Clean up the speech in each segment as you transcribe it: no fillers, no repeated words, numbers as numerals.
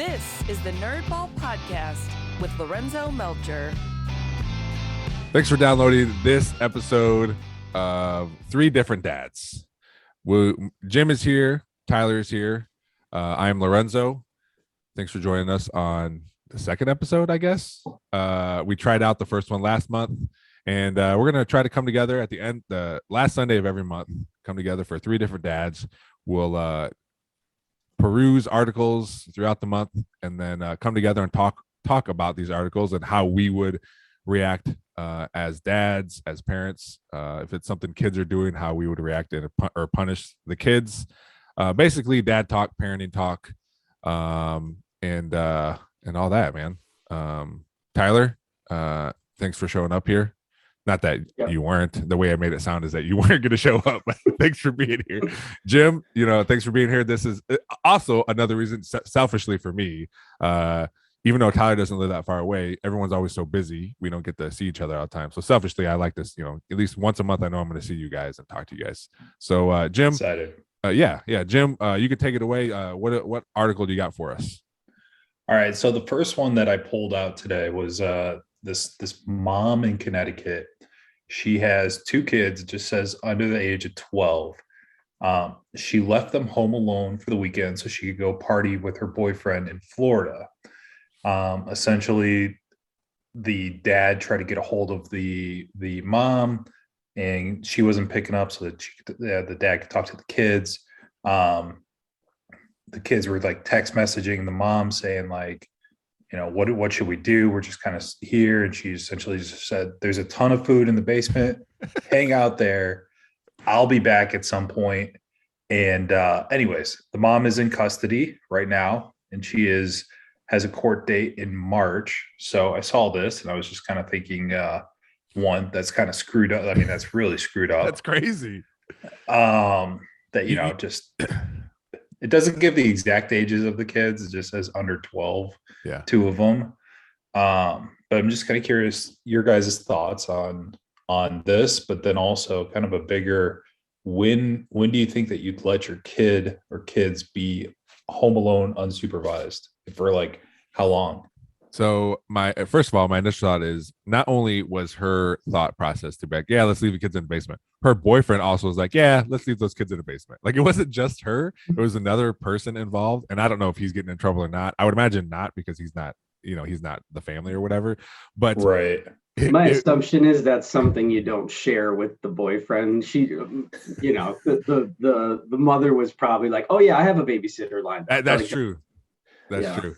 This is the Nerdball Podcast with Lorenzo Melcher. Thanks for downloading this episode of Three Different Dads. Jim is here. Tyler is here. I am Lorenzo. Thanks for joining us on the second episode, I guess. We tried out the first one last month, and we're going to try to come together at the end, the last Sunday of every month, come together for Three Different Dads. We'll peruse articles throughout the month and then come together and talk about these articles and how we would react as dads, as parents, if it's something kids are doing, how we would react or punish the kids. Basically dad talk, parenting talk, and all that, man. Tyler, thanks for showing up here. Not that you weren't. The way I made it sound is that you weren't going to show up. Thanks for being here. Jim, thanks for being here. This is also another reason, selfishly for me, even though Tyler doesn't live that far away, everyone's always so busy. We don't get to see each other all the time. So selfishly, I like this, at least once a month, I know I'm going to see you guys and talk to you guys. So Jim, Jim, you can take it away. What article do you got for us? All right. So the first one that I pulled out today was this mom in Connecticut. She has two kids. It just says under the age of 12. She left them home alone for the weekend so she could go party with her boyfriend in Florida. Essentially, the dad tried to get a hold of the mom, and she wasn't picking up, so that the dad could talk to the kids. The kids were like text messaging the mom saying like, what should we do? We're just kind of here. And she essentially just said, there's a ton of food in the basement. Hang out there. I'll be back at some point. And anyways, the mom is in custody right now, and she has a court date in March. So I saw this and I was just kind of thinking, one, that's kind of screwed up. I mean, that's really screwed up. That's crazy. Just it doesn't give the exact ages of the kids. It just says under 12, two of them. But I'm just kind of curious your guys' thoughts on this, but then also kind of a bigger, when do you think that you'd let your kid or kids be home alone unsupervised for like how long? So first of all, my initial thought is not only was her thought process to be like, let's leave the kids in the basement. Her boyfriend also was like, let's leave those kids in the basement. Like it wasn't just her, it was another person involved. And I don't know if he's getting in trouble or not. I would imagine not, because he's not, he's not the family or whatever. But right. My assumption is that's something you don't share with the boyfriend. She, the mother was probably like, oh yeah, I have a babysitter lined up. That's true. That's true.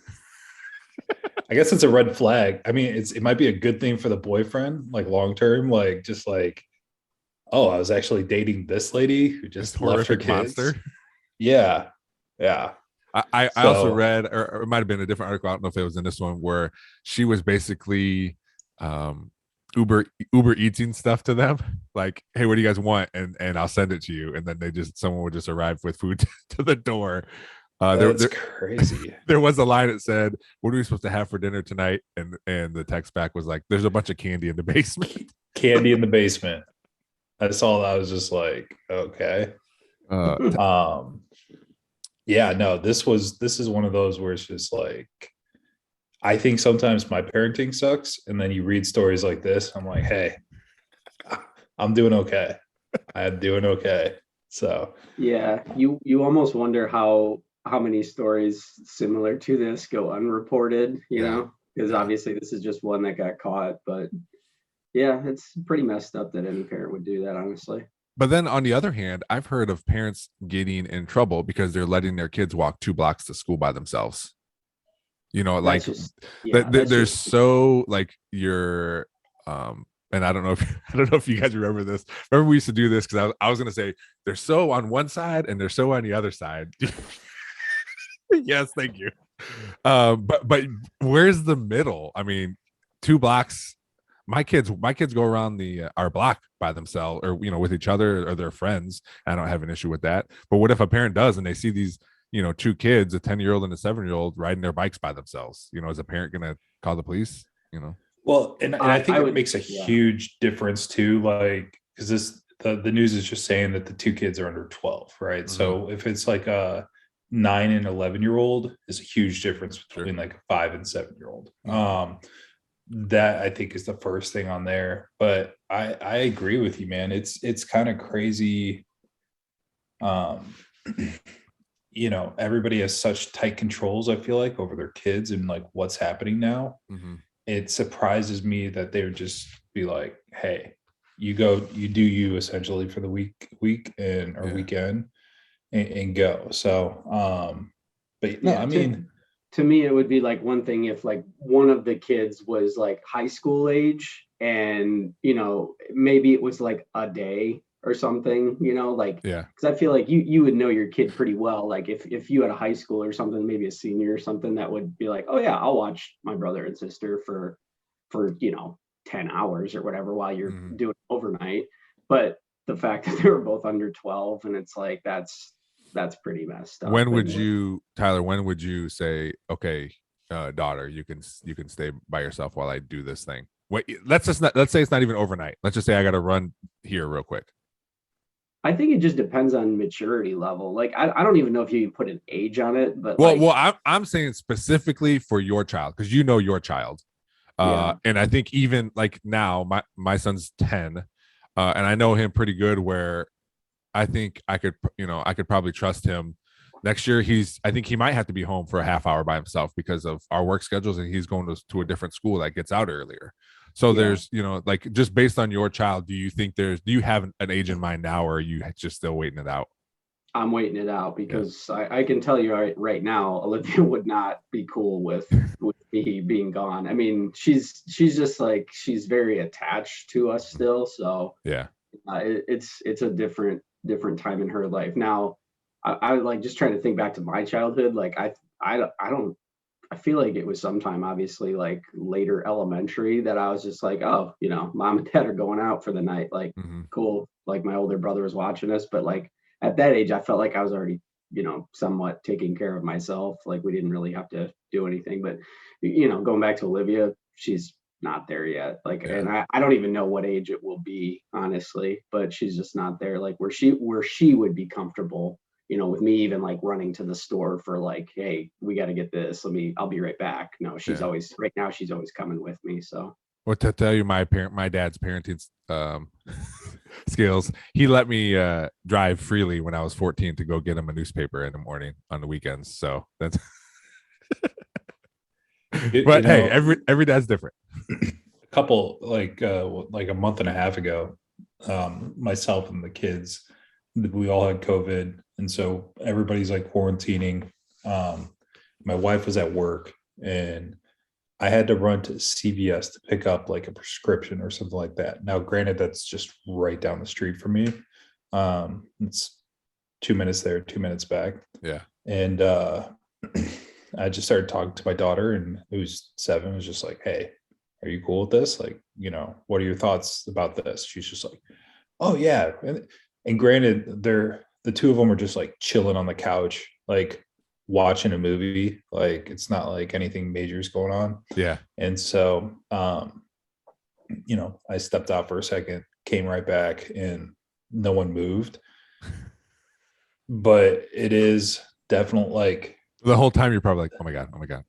I guess it's a red flag. I mean, it might be a good thing for the boyfriend, like long term, like just like, oh, I was actually dating this lady who just left her kids. Monster. Yeah. I also read, or it might have been a different article, I don't know if it was in this one, where she was basically Uber eating stuff to them, like, hey, what do you guys want, and I'll send it to you, and then someone would just arrive with food to the door. That's crazy. There was a line that said, what are we supposed to have for dinner tonight? And the text back was like, there's a bunch of candy in the basement. Candy in the basement. I saw that. I was just like, okay. This is one of those where it's just like, I think sometimes my parenting sucks. And then you read stories like this. I'm like, hey, I'm doing okay. I'm doing okay. So yeah, you almost wonder how many stories similar to this go unreported, because obviously this is just one that got caught. But yeah, it's pretty messed up that any parent would do that, honestly. But then on the other hand, I've heard of parents getting in trouble because they're letting their kids walk 2 blocks to school by themselves. There's so like you're and I don't know if you guys remember this. Remember we used to do this, because I was going to say they're so on one side and they're so on the other side. Yes, thank you. But where's the middle? I mean, 2 blocks. My kids go around our block by themselves, or with each other or their friends. I don't have an issue with that. But what if a parent does, and they see these 2 kids, a 10-year-old and a 7-year-old, riding their bikes by themselves? Is a parent going to call the police? Well, and I think it makes a huge difference too, like, because the news is just saying that the 2 kids are under 12, right? Mm-hmm. So if it's like 9 and 11-year-old is a huge difference Sure. between like a 5 and 7-year-old. Mhm. That I think is the first thing on there. But I agree with you, man. It's kind of crazy. Um, everybody has such tight controls, I feel like, over their kids and like what's happening now. Mhm. It surprises me that they would just be like, hey, you go, you do you essentially for the week and or Yeah. weekend and go. So but no, Yeah, I mean, to me, it would be like one thing if like one of the kids was like high school age and, maybe it was like a day or something, like, Yeah. because I feel like you would know your kid pretty well. Like if you had a high school or something, maybe a senior or something that would be like, oh yeah, I'll watch my brother and sister for 10 hours or whatever while you're Mhm. doing overnight. But the fact that they were both under 12 and it's like that's pretty messed up. When would And you, Tyler, when would you say, okay, daughter, you can stay by yourself while I do this thing? Wait, let's say it's not even overnight. Let's just say I got to run here real quick. I think it just depends on maturity level. Like I don't even know if you can put an age on it, but Well, like I'm saying specifically for your child because you know your child. yeah, And I think even like now, my son's 10, and I know him pretty good. Where I think I could probably trust him. Next year, I think he might have to be home for a half hour by himself because of our work schedules, and he's going to a different school that gets out earlier. So Yeah. there's, like just based on your child, do you have an age in mind now, or are you just still waiting it out? I'm waiting it out because I can tell you right now, Olivia would not be cool with me being gone. I mean, she's just like she's very attached to us still, so Yeah. it's a different time in her life now. I like just trying to think back to my childhood. Like I don't I feel like it was sometime obviously like later elementary that I was just like, oh, mom and dad are going out for the night. Like, Hmm. cool. Like my older brother was watching us, but like at that age, I felt like I was already, somewhat taking care of myself. Like we didn't really have to do anything. But going back to Olivia, she's not there yet. Like, Yeah. and I don't even know what age it will be, honestly, but she's just not there. Like where she would be comfortable with me even like running to the store for like, hey, we got to get this. I'll be right back. No, she's Yeah. always right now. She's always coming with me. So Well, to tell you my dad's parenting skills, he let me drive freely when I was 14 to go get him a newspaper in the morning on the weekends. So that's but hey, every dad's different. a couple like a month and a half ago, myself and the kids, we all had COVID, and so everybody's like quarantining. My wife was at work, and I had to run to CVS to pick up like a prescription or something like that. Now, granted, that's just right down the street from me. It's 2 minutes there, 2 minutes back. Yeah. And I just started talking to my daughter, and who's 7, was just like, hey, are you cool with this? Like, what are your thoughts about this? She's just like, oh yeah. And granted, the two of them are just like chilling on the couch, like watching a movie. Like it's not like anything major is going on. Yeah. And so I stepped out for a second, came right back, and no one moved. But it is definitely like The whole time you're probably like, oh my god,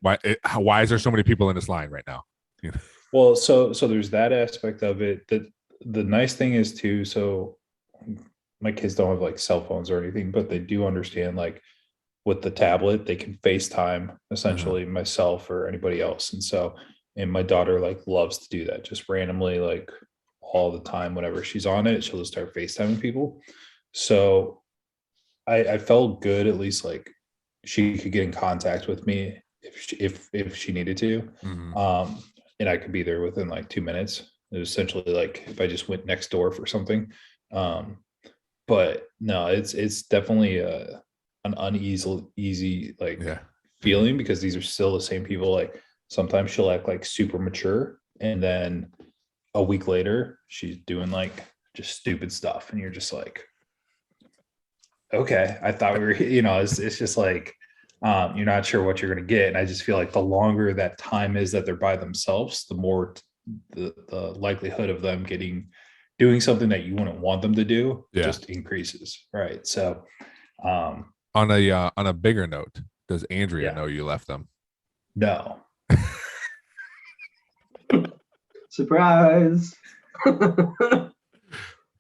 why is there so many people in this line right now? well, so there's that aspect of it. That the nice thing is too, so my kids don't have like cell phones or anything, but they do understand like with the tablet, they can FaceTime essentially myself or anybody else. And my daughter like loves to do that just randomly, like all the time. Whenever she's on it, she'll just start FaceTiming people. So I felt good, at least like she could get in contact with me if she needed to. Mhm. And I could be there within like 2 minutes. It was essentially like if I just went next door for something. But no, it's definitely an easy like Yeah. feeling, because these are still the same people. Like sometimes she'll act like super mature, and then a week later she's doing like just stupid stuff, and you're just like, okay, I thought we were, it's just like you're not sure what you're going to get. And I just feel like the longer that time is that they're by themselves, the more the likelihood of them doing something that you wouldn't want them to do Yeah. just increases. Right. So On a bigger note, does Andrea Yeah. know you left them? No. Surprise.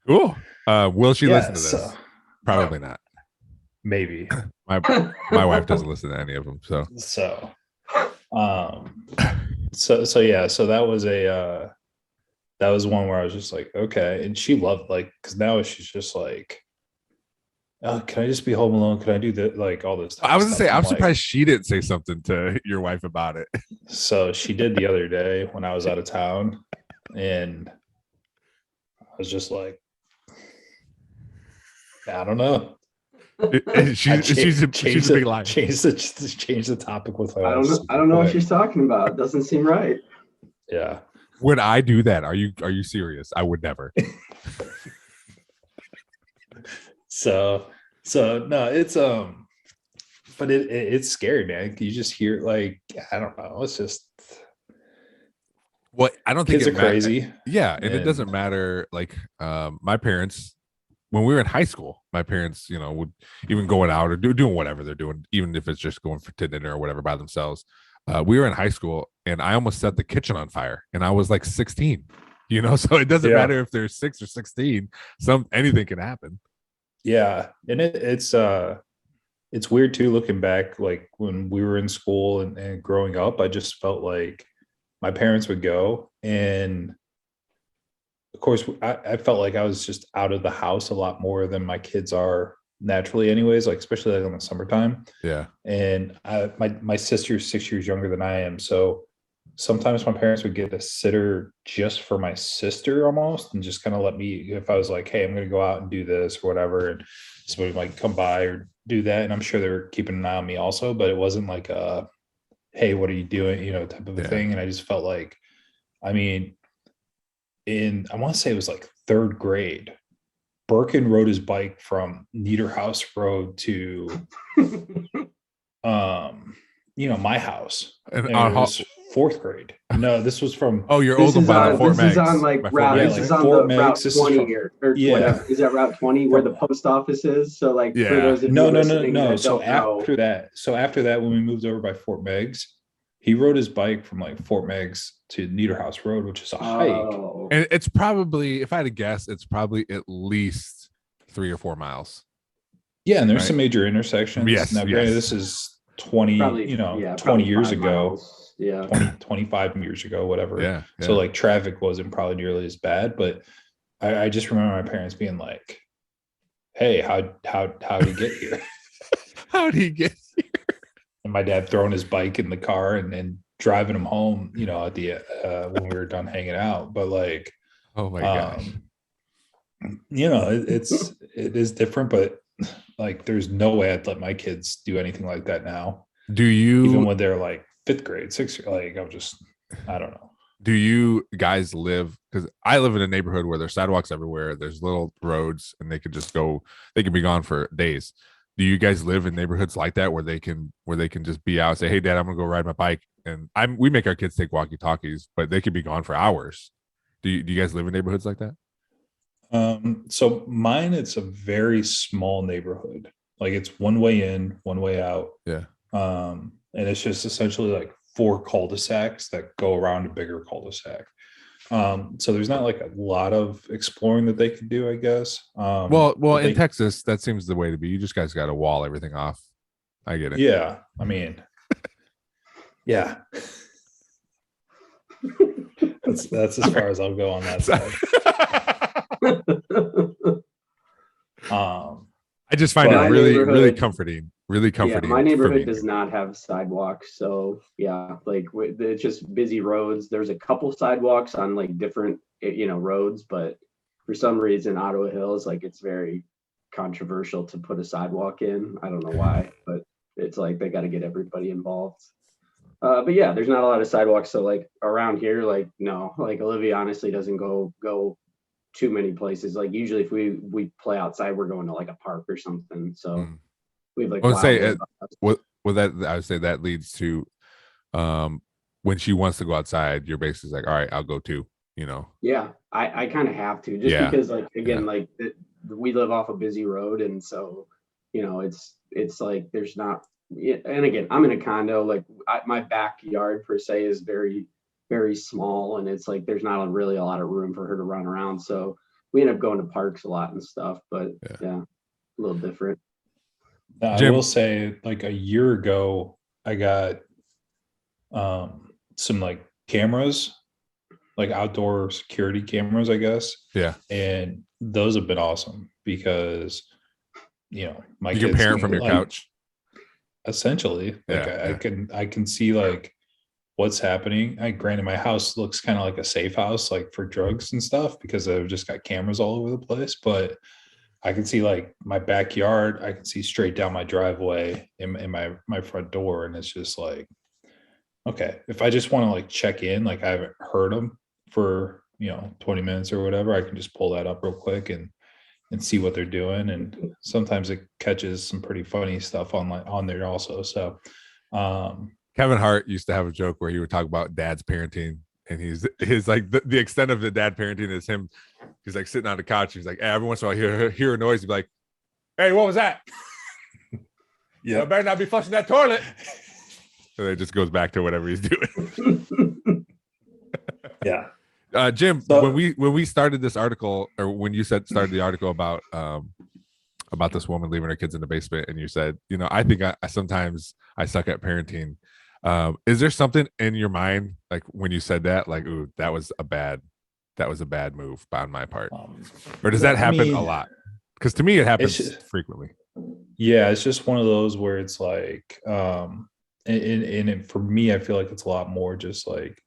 Cool. Will she Yeah, listen to this? so Probably not. maybe. My wife doesn't listen to any of them. So So so yeah, so that was that was one where I was just like, okay. And she loved, like, because now she's just like, oh, can I just be home alone? Can I do that? Like all this type I of was gonna stuff. say, I'm like, surprised she didn't say something to your wife about it. So she did the other day when I was out of town, and I was just like, I don't know. She's a big liar. Change the topic with my I wife. don't know what quick. she's talking about. Doesn't seem right. Yeah. Would I do that? Are you serious? I would never. So no, it's but it's scary, man. You just hear, like, I don't know. It's just Well, I don't think kids are crazy. Yeah, and it doesn't matter. Like, my parents, when we were in high school, my parents, would even going out or doing whatever they're doing, even if it's just going to dinner or whatever by themselves. We were in high school, and I almost set the kitchen on fire, and I was like 16. So it doesn't matter if they're 6 or 16. Anything can happen. Yeah, and it's weird too, looking back, like when we were in school and growing up. I just felt like my parents would go, and of course I felt like I was just out of the house a lot more than my kids are naturally anyways, like especially like in the summertime. Yeah. And my sister's 6 years younger than I am, so sometimes my parents would get a sitter just for my sister almost, and just kind of let me, if I was like, hey, I'm going to go out and do this or whatever, and somebody might come by or do that. And I'm sure they were keeping an eye on me also, but it wasn't like a, hey, what are you doing? Type of a thing. And I just felt like, I mean, I want to say it was like third grade, Birkin rode his bike from Niederhaus Road to, my house. And it was fourth grade. No, this was from. Oh, you're old by the Fort Meigs. This is on like route. This is on the Route 20 here, or whatever. Is that Route 20 where the post office is? So like, yeah. For those of you listening that So don't after that, when we moved over by Fort Meigs, he rode his bike from like Fort Meigs to Niederhaus Road, which is a hike. And it's probably, if I had to guess, it's probably at least 3 or 4 miles. Yeah, and there's some major intersections. Yes. Now, granted, this is 20, 20 years ago. Miles. Yeah. 25 years ago, whatever. Yeah. So like traffic wasn't probably nearly as bad, but I just remember my parents being like, hey, how'd he get here? How'd he get here? And my dad throwing his bike in the car and driving him home, at the when we were done hanging out. But like, oh my gosh, it is different, but like, there's no way I'd let my kids do anything like that now. Do you, even when they're like 5th grade, 6th, like I don't know. Do you guys live, because I live in a neighborhood where there's sidewalks everywhere, there's little roads, and they can be gone for days. Do you guys live in neighborhoods like that where they can just be out and say, hey dad, I'm gonna go ride my bike, and we make our kids take walkie-talkies, but they could be gone for hours? Do you guys live in neighborhoods like that? So mine, it's a very small neighborhood. Like, it's one way in, one way out. Yeah. And it's just essentially like 4 cul-de-sacs that go around a bigger cul-de-sac. So there's not like a lot of exploring that they could do, I guess. Well, in Texas, that seems the way to be. You just guys got to wall everything off. I get it. Yeah. I mean, yeah. That's as far as I'll go on that side. I just find it really comforting. Really comforting. Yeah, my neighborhood does not have sidewalks, so yeah, like it's just busy roads. There's a couple sidewalks on like different roads, but for some reason Ottawa Hills, like, it's very controversial to put a sidewalk in. I don't know why, but it's like they got to get everybody involved. But yeah, there's not a lot of sidewalks, so like around here, like, no, like Olivia honestly doesn't go too many places. Like, usually if we play outside, we're going to like a park or something. So we have like, I would say that leads to when she wants to go outside, you're basically like, all right, I'll go too, Yeah, I kind of have to, just because, like, again, like we live off a busy road, and so it's it's like there's not. And again, I'm in a condo. Like my backyard per se is very, very small, and it's like there's not really a lot of room for her to run around. So we end up going to parks a lot and stuff. But yeah a little different. I Jim. will say, like a year ago, I got some like cameras, like outdoor security cameras, I guess. Yeah. And those have been awesome because, you know, my You kids can parent from your like, couch. Essentially, like I can see like what's happening. Granted, my house looks kind of like a safe house, like for drugs and stuff, because I've just got cameras all over the place. But I can see like my backyard. I can see straight down my driveway in my front door, and it's just like, okay, if I just want to like check in, like I haven't heard them for 20 minutes or whatever, I can just pull that up real quick and see what they're doing. And sometimes it catches some pretty funny stuff on there also. So Kevin Hart used to have a joke where he would talk about dad's parenting, and his like the extent of the dad parenting is him. He's like sitting on the couch. He's like, hey, every once in a while hear a noise. He'd be like, hey, what was that? I better not be flushing that toilet. So it just goes back to whatever he's doing. Yeah. Jim, So, when we started this article, or when you started the article about this woman leaving her kids in the basement, and you said, I think I sometimes I suck at parenting. Is there something in your mind, like when you said that, like, ooh, that was a bad move on my part, or does that happen a lot? Because to me, it happens frequently. Yeah, it's just one of those where it's like, and for me, I feel like it's a lot more just like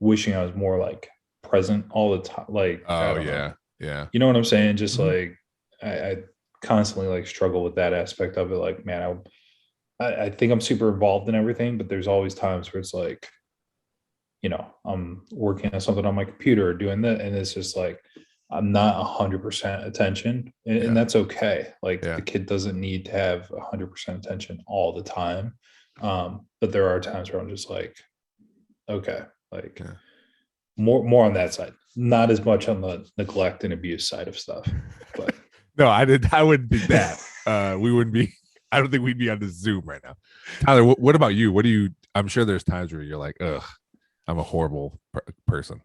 wishing I was more like present all the time. Like, yeah, you know what I'm saying? Just like I constantly like struggle with that aspect of it. Like, man, I think I'm super involved in everything, but there's always times where it's like, I'm working on something on my computer or doing that, and it's just like I'm not 100% attention, and that's okay. Like the kid doesn't need to have 100% attention all the time, but there are times where I'm just like, okay, like more on that side, not as much on the neglect and abuse side of stuff. But no, I wouldn't do that. We wouldn't be. I don't think we'd be on the Zoom right now. Tyler, what about you? What do you? I'm sure there's times where you're like, ugh, I'm a horrible person.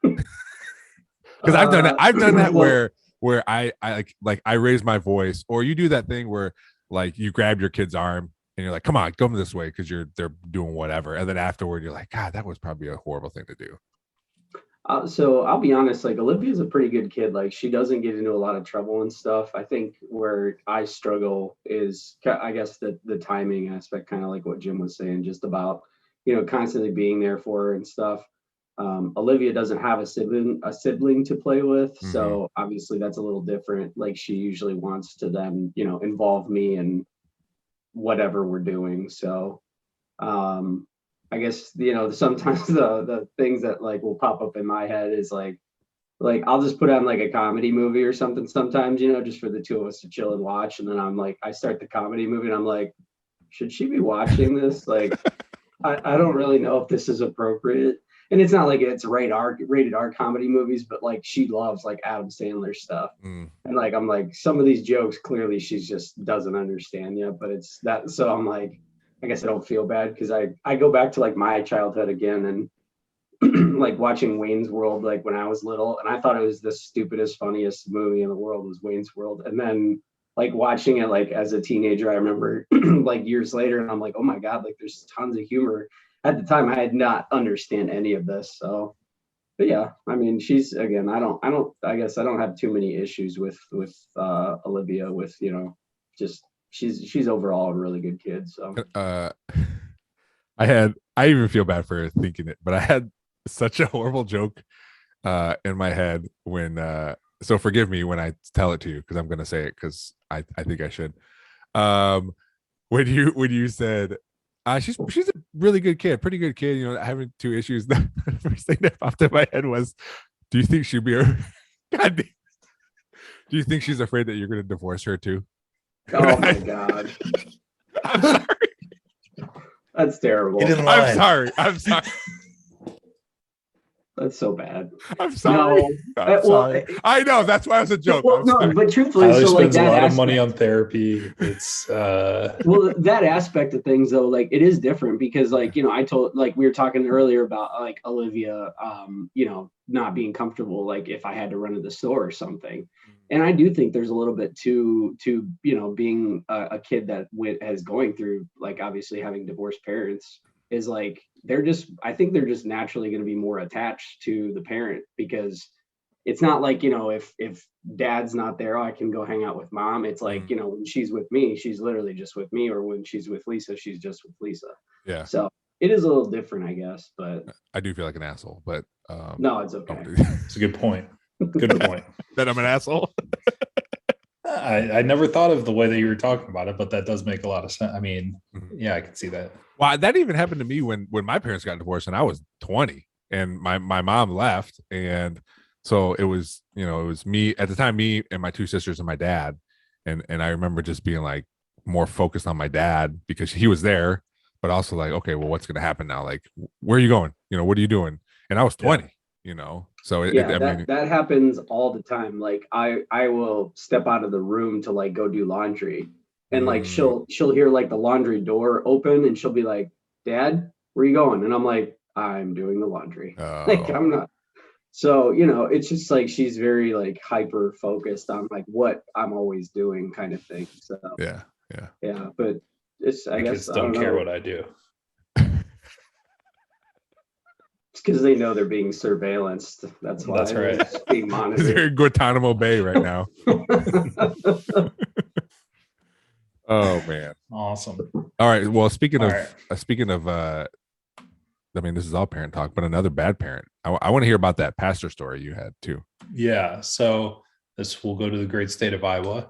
Because I've done that. I've done that where I like I raise my voice, or you do that thing where like you grab your kid's arm and you're like, come on, come this way, because they're doing whatever, and then afterward you're like, God, that was probably a horrible thing to do. So I'll be honest, like Olivia's a pretty good kid. Like she doesn't get into a lot of trouble and stuff. I think where I struggle is, I guess, the timing aspect, kind of like what Jim was saying, just about, constantly being there for her and stuff. Olivia doesn't have a sibling to play with. So obviously that's a little different. Like she usually wants to then, involve me in whatever we're doing. So, I guess, sometimes the things that like will pop up in my head is like I'll just put on like a comedy movie or something sometimes, just for the two of us to chill and watch. And then I'm like, I start the comedy movie and I'm like, should she be watching this? Like, I don't really know if this is appropriate. And it's not like it's rated R comedy movies, but like she loves like Adam Sandler stuff. And like, I'm like, some of these jokes, clearly she's just doesn't understand yet, but it's that. So I'm like, I guess I don't feel bad because I go back to like my childhood again and like watching Wayne's World, like when I was little, and I thought it was the stupidest, funniest movie in the world was Wayne's World. And then like watching it like as a teenager, I remember like years later, and I'm like, oh my God, like there's tons of humor. At the time, I had not understand any of this. So, but yeah, I mean, she's, again, I guess I don't have too many issues with Olivia with, just she's overall a really good kid. So I even feel bad for thinking it, but I had such a horrible joke in my head when so forgive me when I tell it to you, because I'm gonna say it because I think I should. When you said she's a really good kid, pretty good kid, having two issues. The first thing that popped in my head was, do you think she'd be God, do you think she's afraid that you're gonna divorce her too? Oh my God. I'm sorry. That's terrible. Get in line. I'm sorry. That's so bad. I'm sorry. No, I'm well, sorry. I know that's why it was a joke. Well, I'm no, sorry. but truthfully, Tyler so like spends a that lot of aspect, money on therapy. It's well, that aspect of things though, like it is different because like, I told, like we were talking earlier about like Olivia, not being comfortable, like if I had to run to the store or something. And I do think there's a little bit to being a kid that has going through, like, obviously having divorced parents, is like I think they're just naturally going to be more attached to the parent, because it's not like, if dad's not there, I can go hang out with mom. It's like, when she's with me, she's literally just with me, or when she's with Lisa, she's just with Lisa. Yeah. So it is a little different, I guess, but I do feel like an asshole, but no, it's okay. it's a good point. Good point. That I'm an asshole. I never thought of the way that you were talking about it, but that does make a lot of sense. I mean, yeah, I can see that. Well, that even happened to me when my parents got divorced and I was 20 and my mom left. And so it was me at the time, me and my two sisters and my dad. And I remember just being like more focused on my dad because he was there, but also like, okay, well, what's going to happen now? Like, where are you going? What are you doing? And I was 20, so that happens all the time. Like I will step out of the room to like go do laundry, and like she'll hear like the laundry door open and she'll be like, "Dad, where are you going?" And I'm like, "I'm doing the laundry." Like I'm not. So, it's just like she's very like hyper focused on like what I'm always doing kind of thing. So yeah. But I guess kids don't care what I do. It's because they know they're being surveillanced. That's why. That's right. They're just being monitored. They're in Guantanamo Bay right now. Oh man. Awesome. All right. Well, speaking of, I mean, this is all parent talk, but another bad parent. I want to hear about that pastor story you had too. Yeah. So this will go to the great state of Iowa,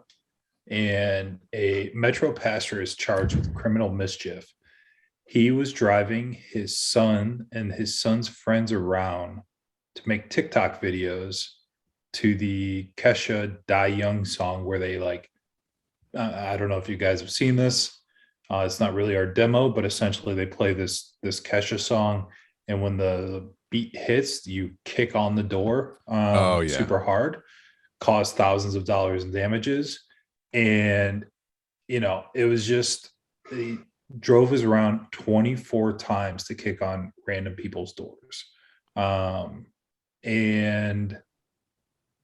and a Metro pastor is charged with criminal mischief. He was driving his son and his son's friends around to make TikTok videos to the Kesha Die Young song, where they like, I don't know if you guys have seen this. It's not really our demo, but essentially they play this Kesha song, and when the beat hits, you kick on the door super hard, cause thousands of dollars in damages. And, it was just, he drove us around 24 times to kick on random people's doors. And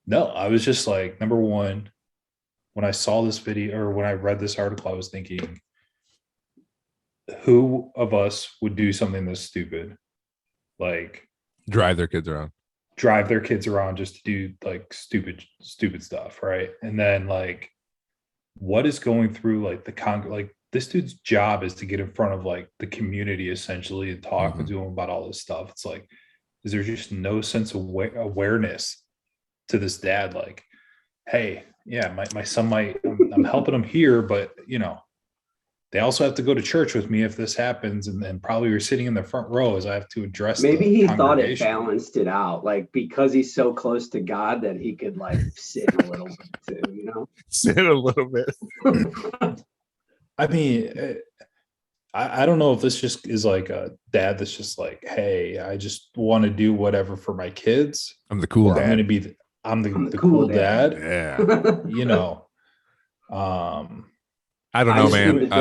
no, I was just like, number one, when I saw this video or when I read this article, I was thinking, who of us would do something this stupid? Like drive their kids around just to do like stupid stuff, right? And then like, what is going through like like this dude's job is to get in front of like the community essentially and talk to them about all this stuff. It's like, is there just no sense of awareness to this dad? Like, hey, yeah, my son I'm helping him here, but they also have to go to church with me if this happens, and probably you're sitting in the front row as I have to address. Maybe he thought it balanced it out, like because he's so close to God that he could like sin a little bit too, Sin a little bit. I mean, I don't know if this just is like a dad that's just like, hey, I just want to do whatever for my kids. I'm the cool dad. I'm the cool dad. Yeah. I don't know, man.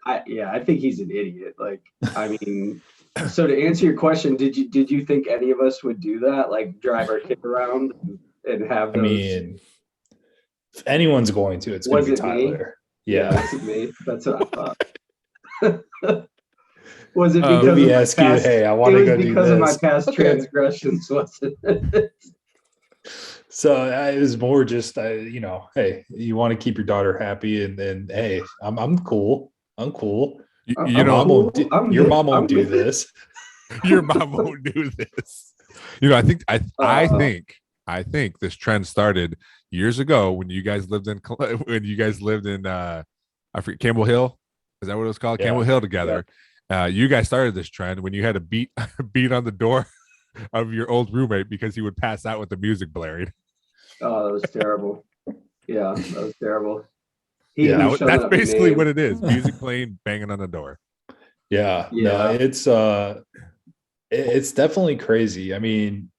I think he's an idiot. Like, I mean, so to answer your question, did you think any of us would do that? Like drive our kid around and have those? I mean, if anyone's going to, it's going to be Tyler. Yeah. Was it me? That's what I thought. Was it because he asked you, hey, I want to go do this? Because of my past transgressions, was it? So it was more just, hey, you want to keep your daughter happy, and then, hey, I'm cool. I'm cool. Your mom won't do this. Your mom won't do this. I think this trend started years ago when you guys lived in I forget, Campbell Hill. Is that what it was called? Yeah. Campbell Hill together. Yeah. You guys started this trend when you had to beat on the door of your old roommate because he would pass out with the music blaring. Oh, that was terrible. Yeah, that was terrible. That's basically what it is. Music playing, banging on the door. Yeah. No, it's definitely crazy. I mean,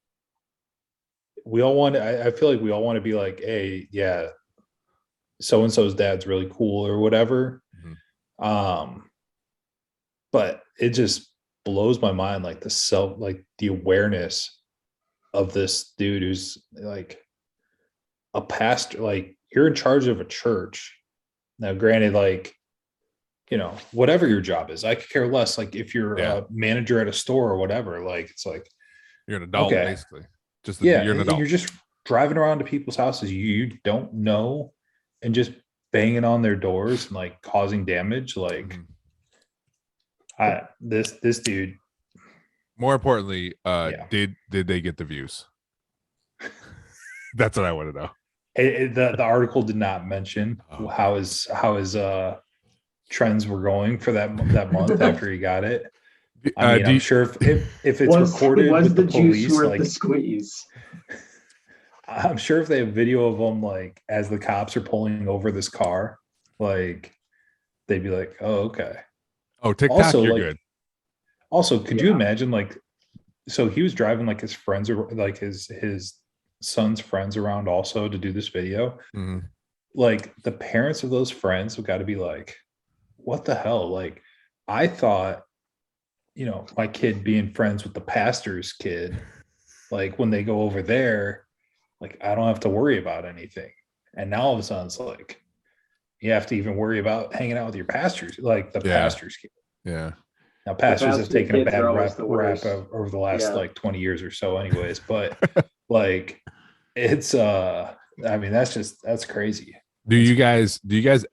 we all want. I feel like we all want to be like, hey, yeah, so and so's dad's really cool or whatever. But it just blows my mind, like the awareness of this dude who's like a pastor. Like, you're in charge of a church. Now, granted, like, whatever your job is, I could care less. Like, if you're a manager at a store or whatever, like, it's like, you're an adult, okay, basically. You're an adult. You're just driving around to people's houses you don't know and just banging on their doors and like causing damage. Like, this dude. More importantly, did they get the views? That's what I want to know. The article did not mention how his trends were going for that month after he got it. I mean, I'm sure if it's recorded with the police, worth the squeeze. I'm sure if they have video of them, like, as the cops are pulling over this car, like, they'd be like, "Oh, okay." Oh, TikTok, also, you're good. Also, could you imagine, like, so he was driving like his friends or like his son's friends around also to do this video. Like, the parents of those friends have got to be like, what the hell? Like, I thought, my kid being friends with the pastor's kid, like, when they go over there, like, I don't have to worry about anything. And now all of a sudden it's like, you have to even worry about hanging out with your pastors, like the pastor's kid. Yeah. Now, pastors have taken a bad rap over the last like 20 years or so anyways, but like, it's I mean, that's crazy. Do you guys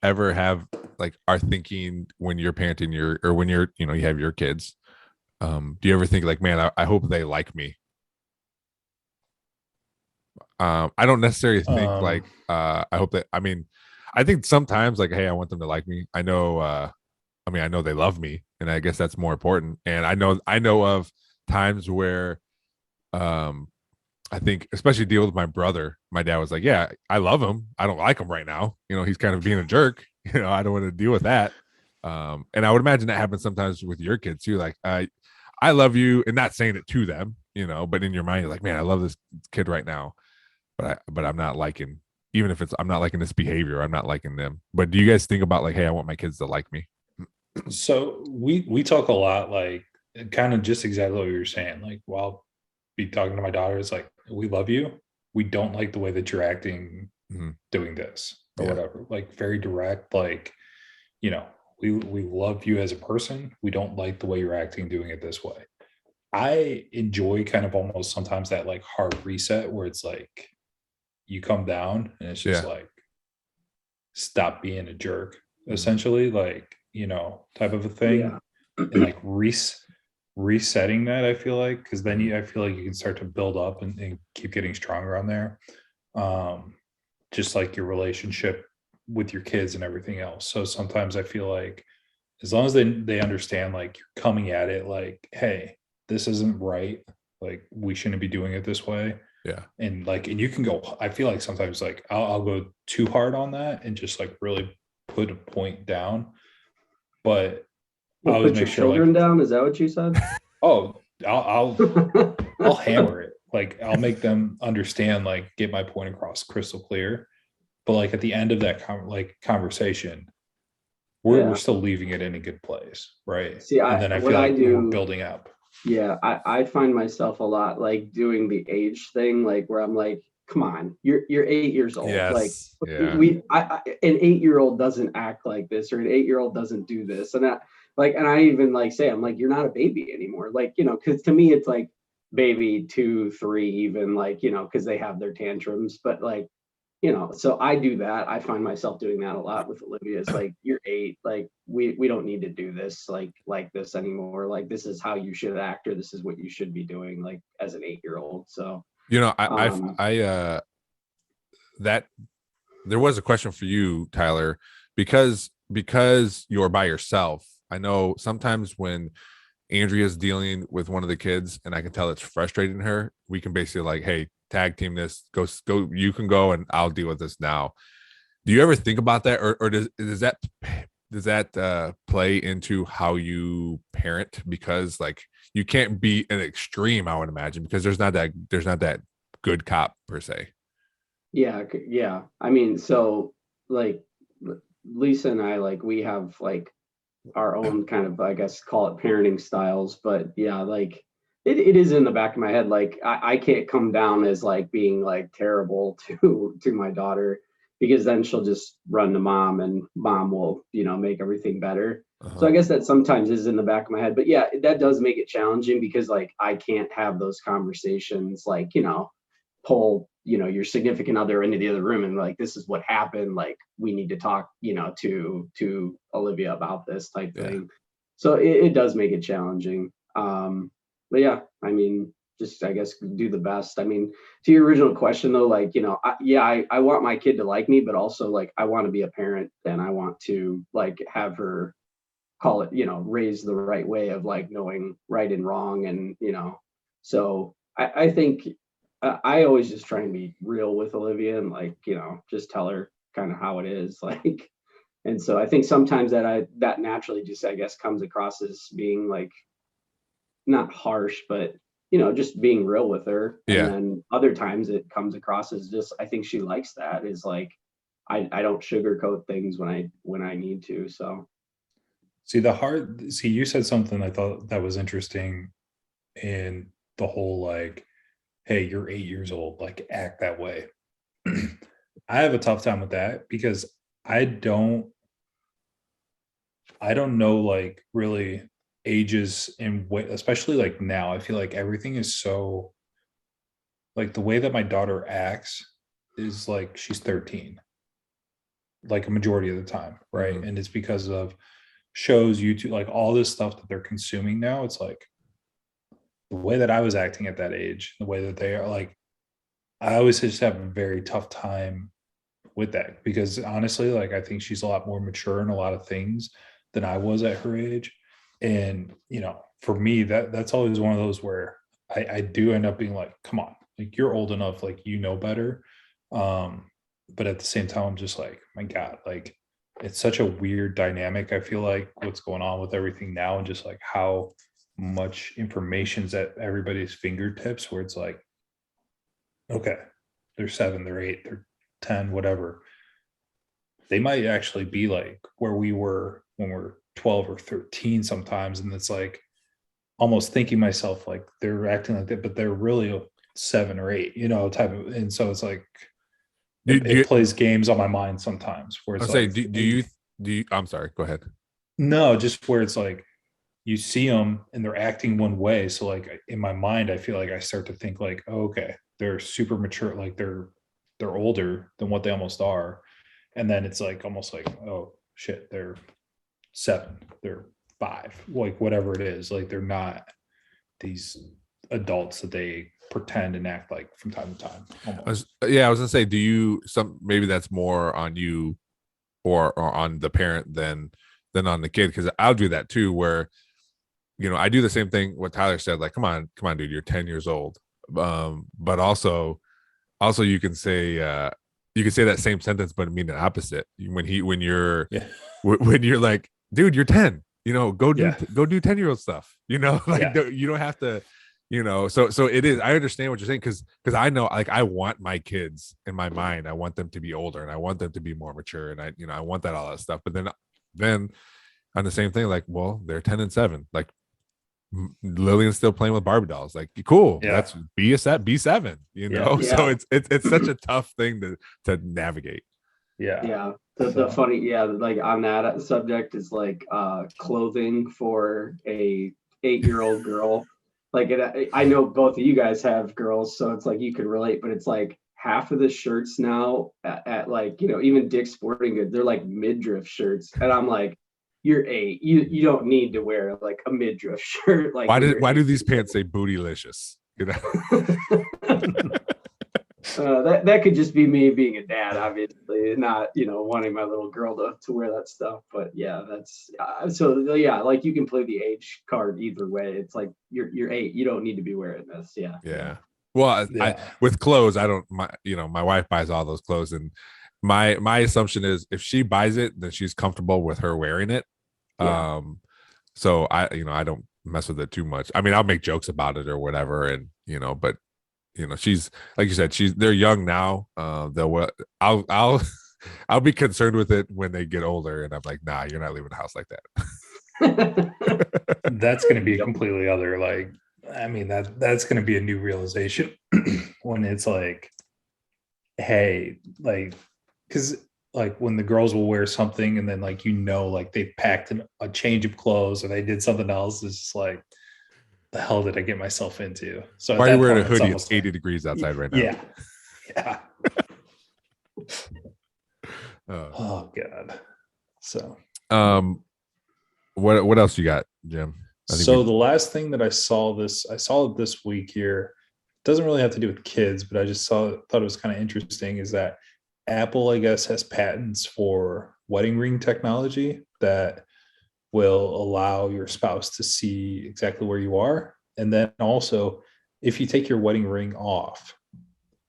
ever have, like, are thinking when you're parenting or when you're, you have your kids, do you ever think like, man, I hope they like me? I don't necessarily think like, I hope that, I mean, I think sometimes like, hey, I want them to like me. I know they love me, and I guess that's more important. And I know of times where, I think, especially deal with my brother, my dad was like, yeah, I love him. I don't like him right now. He's kind of being a jerk. I don't want to deal with that. And I would imagine that happens sometimes with your kids too. Like, I love you, and not saying it to them, but in your mind, you're like, man, I love this kid right now. But I'm not liking, even if I'm not liking this behavior, I'm not liking them. But do you guys think about like, hey, I want my kids to like me? So we talk a lot, like, kind of just exactly what you were saying. Like, while be talking to my daughter, it's like, we love you. We don't like the way that you're acting, doing this or whatever. Like, very direct. Like, we love you as a person. We don't like the way you're acting, doing it this way. I enjoy kind of almost sometimes that like hard reset where it's like you come down and it's just like, stop being a jerk, essentially, like, type of a thing. And like resetting that, I feel like, because then I feel like you can start to build up and keep getting stronger on there. Just like your relationship with your kids and everything else. So sometimes I feel like as long as they understand, like, you're coming at it like, hey, this isn't right, like, we shouldn't be doing it this way. And like, and you can go, I feel like sometimes like I'll go too hard on that and just like really put a point down, but I always make sure children down. Is that what you said? Oh, I'll hammer it. Like, I'll make them understand, like, get my point across crystal clear. But like at the end of that conversation, we're still leaving it in a good place, right? See, and then I feel like we're building up. Yeah, I find myself a lot like doing the age thing, like where I'm like, come on, you're 8 years old. Like, an 8-year-old doesn't act like this, or an 8-year-old doesn't do this, and that. Like, and I even like say, I'm like, you're not a baby anymore. Like, because to me, it's like baby 2, 3, even, like, because they have their tantrums. But like, so I do that. I find myself doing that a lot with Olivia. It's like, you're 8. Like, we don't need to do this like this anymore. Like, this is how you should act, or this is what you should be doing, like, as an 8-year-old. So, I that there was a question for you, Tyler, because you're by yourself. I know sometimes when Andrea's dealing with one of the kids and I can tell it's frustrating her, we can basically like, hey, tag team this, go, you can go and I'll deal with this now. Do you ever think about that? Or does that play into how you parent? Because like, you can't be an extreme, I would imagine, because there's not that good cop per se. Yeah, yeah. I mean, so like Lisa and I, like we have like our own kind of, I guess, call it parenting styles. But yeah, like it is in the back of my head. Like I can't come down as like being like terrible to my daughter, because then she'll just run to mom and mom will, make everything better. So I guess that sometimes is in the back of my head. But yeah, that does make it challenging because like I can't have those conversations, like, pull, your significant other into the other room and like, this is what happened. Like we need to talk, to Olivia about this type thing. So it does make it challenging. But yeah, I mean, just, I guess, do the best. I mean, to your original question though, like, I want my kid to like me, but also like, I want to be a parent and I want to like have her call it, raised the right way of like knowing right and wrong. And, so I think I always just try and be real with Olivia and like, just tell her kind of how it is. Like, and so I think sometimes that naturally just, I guess, comes across as being like, not harsh, but, just being real with her. Yeah. And then other times it comes across as just, I think she likes that, is like, I don't sugarcoat things when I need to. So. You said something I thought that was interesting in the whole, like, hey, you're 8 years old, like act that way. I have a tough time with that because I don't know like really ages and what, especially like now, I feel like everything is so, like the way that my daughter acts is like she's 13, like a majority of the time, right? Mhm. And it's because of shows, YouTube, like all this stuff that they're consuming now. It's like the way that I was acting at that age, the way that they are, like, I always just have a very tough time with that because honestly, like I think she's a lot more mature in a lot of things than I was at her age. And for me, that's always one of those where I do end up being like, come on, like you're old enough, like better. But at the same time, I'm just like, my God, like it's such a weird dynamic. I feel like what's going on with everything now and just like how much information's at everybody's fingertips, where it's like, okay, they're 7, they're 8, they're 10, whatever. They might actually be like where we were when we're 12 or 13 sometimes. And it's like almost thinking myself, like they're acting like that, but they're really 7 or 8, type of, and so it's like, it plays games on my mind sometimes where it's like, do you, I'm sorry, go ahead. No, just where it's like, you see them and they're acting one way. So like in my mind, I feel like I start to think like, oh, okay, they're super mature. Like they're older than what they almost are. And then it's like, almost like, oh shit, they're 7, they're 5, like whatever it is. Like they're not these adults that they pretend and act like from time to time. I was gonna say, maybe that's more on you or on the parent than on the kid, because I'll do that too, where I do the same thing what Tyler said, like come on dude, you're 10 years old. But also you can say that same sentence but mean the opposite when you're like, dude, you're 10, go do 10-year-old stuff, you don't have to, so it is, I understand what you're saying, because I know, like, I want my kids in my mind, I want them to be older and I want them to be more mature, and I want all that stuff. But then on the same thing, like, well, they're 10 and 7, like Lillian's still playing with Barbie dolls, like, cool, that's be 7, so it's such a tough thing to navigate. The funny, like on that subject is like clothing for a 8-year-old girl. Like I know both of you guys have girls, so it's like you can relate, but it's like half of the shirts now at like, even Dick's Sporting Goods, they're like midriff shirts, and I'm like, you're 8, you don't need to wear like a midriff shirt. Like why do these pants say bootylicious? That could just be me being a dad, obviously, not wanting my little girl to wear that stuff. But yeah, that's like you can play the age card either way. It's like you're 8, you don't need to be wearing this. Well, with clothes, I don't, my wife buys all those clothes, and my assumption is if she buys it, then she's comfortable with her wearing it. So I don't mess with it too much. I mean, I'll make jokes about it or whatever, and but you know, she's like you said, they're young now. I'll I'll be concerned with it when they get older, and I'm like, nah, you're not leaving the house like that. That's going to be a completely other, like, I mean, that's going to be a new realization when it's like, hey, like, because like when the girls will wear something and then like, you know, like they packed a change of clothes or they did something else, it's just like, the hell did I get myself into? So Why are at you that wearing a point, it's hoodie? It's almost 80 like, degrees outside right now. yeah, yeah. Uh, Oh God. So what else you got, Jim? so the last thing that I saw it this week here, doesn't really have to do with kids, but I just thought it was kind of interesting, is that Apple, I guess, has patents for wedding ring technology that will allow your spouse to see exactly where you are. And then also, if you take your wedding ring off,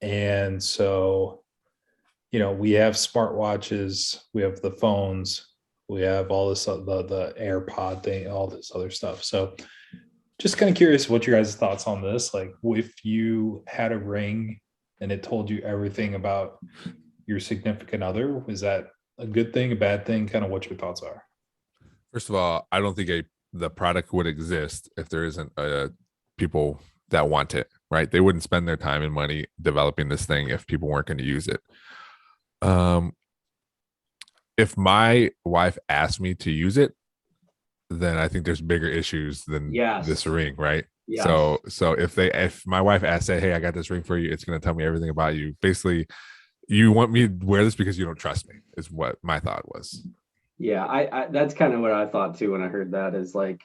and so, you know, we have smartwatches, we have the phones, we have all this, the AirPod thing, all this other stuff. So just kind of curious what your guys' thoughts on this. Like, if you had a ring and it told you everything about your significant other, was that a good thing, a bad thing? Kind of what your thoughts are. First of all, I don't think the product would exist if there isn't people that want it, right? They wouldn't spend their time and money developing this thing if people weren't going to use it. If my wife asked me to use it, then I think there's bigger issues than this ring, right? Yes. So if my wife asked, say, hey, I got this ring for you, it's going to tell me everything about you. Basically, you want me to wear this because you don't trust me, is what my thought was. Yeah, I that's kind of what I thought too when I heard that, is like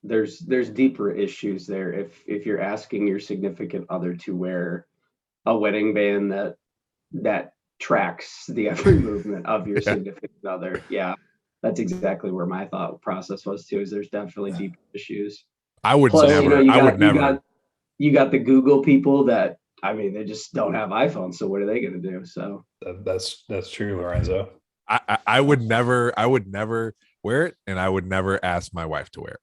there's deeper issues there if you're asking your significant other to wear a wedding band that tracks the every movement of your significant other. Yeah, that's exactly where my thought process was too, is there's definitely deeper issues. I would Plus, never. you know, I would never. You got the Google people that, I mean, they just don't have iPhones, so what are they going to do? So That's true, Lorenzo. I would never wear it, and I would never ask my wife to wear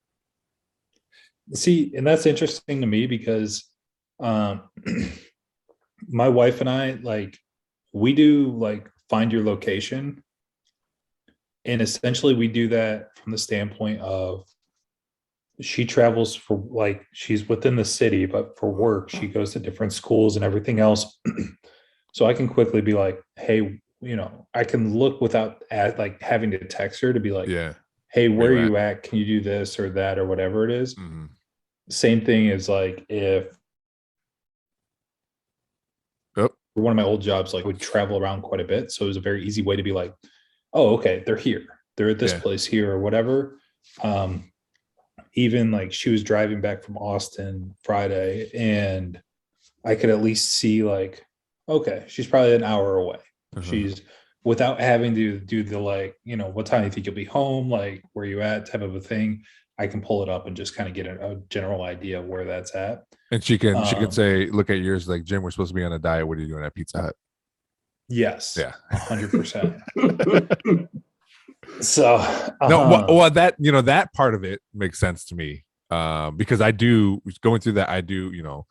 it. See, and that's interesting to me because my wife and I, like, we do like find your location. And essentially we do that from the standpoint of, she travels for, like, she's within the city, but for work, she goes to different schools and everything else. So I can quickly be like, hey, you know, I can look without like having to text her to be like, Yeah. hey, where are you at? Can you do this or that or whatever it is? Mm-hmm. Same thing as like if one of my old jobs, like, would travel around quite a bit. So it was a very easy way to be like, oh, okay, they're here. They're at this place here or whatever. Even like she was driving back from Austin Friday and I could at least see like, okay, she's probably an hour away. She's, without having to do the, like, you know, what time do you think you'll be home? Like, where you at type of a thing. I can pull it up and just kind of get a general idea of where that's at. And she can say, look at yours, like, Jim, we're supposed to be on a diet. What are you doing at Pizza Hut? Yes. Yeah. 100%. So no, well, that, you know, that part of it makes sense to me. Because I do, going through that, I do, you know,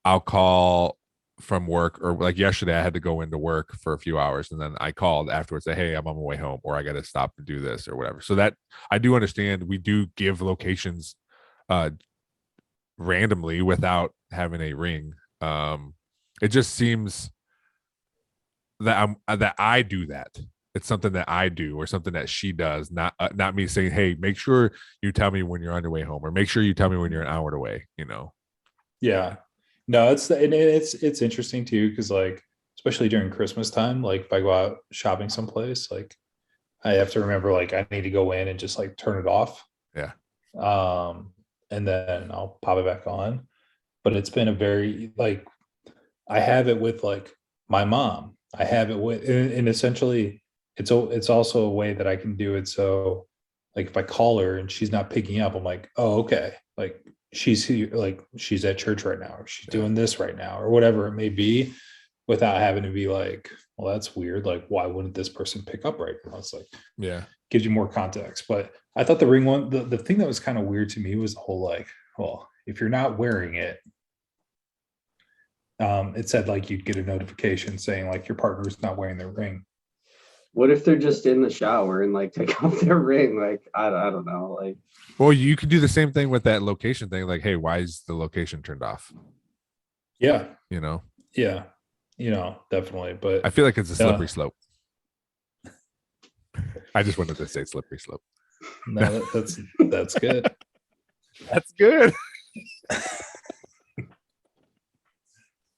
I'll call from work, or like yesterday I had to go into work for a few hours and then I called afterwards, say, hey, I'm on my way home, or I got to stop and do this or whatever. So that I do understand we do give locations randomly without having a ring. It just seems that I do that. It's something that I do or something that she does, not me saying, hey, make sure you tell me when you're on your way home, or make sure you tell me when you're an hour away, you know? Yeah. No, it's interesting too, because like, especially during Christmas time, like if I go out shopping someplace, like I have to remember, like, I need to go in and just like turn it off. Yeah. And then I'll pop it back on. But it's been a very, like, I have it with like my mom. I have it with, and essentially it's also a way that I can do it. So like if I call her and she's not picking up, I'm like, oh, okay. Like she's here, like she's at church right now, or she's doing this right now, or whatever it may be, without having to be like, well, that's weird. Like, why wouldn't this person pick up right now? It's like, yeah, gives you more context. But I thought the ring one, the thing that was kind of weird to me was the whole like, well, if you're not wearing it, it said like you'd get a notification saying like your partner's not wearing their ring. What if they're just in the shower and like take off their ring? Like, I don't know. Like, Well, you could do the same thing with that location thing. Like, hey, why is the location turned off? Yeah, You know, yeah, definitely. But I feel like it's a slippery slope. I just wanted to say slippery slope. no, that's good. That's good.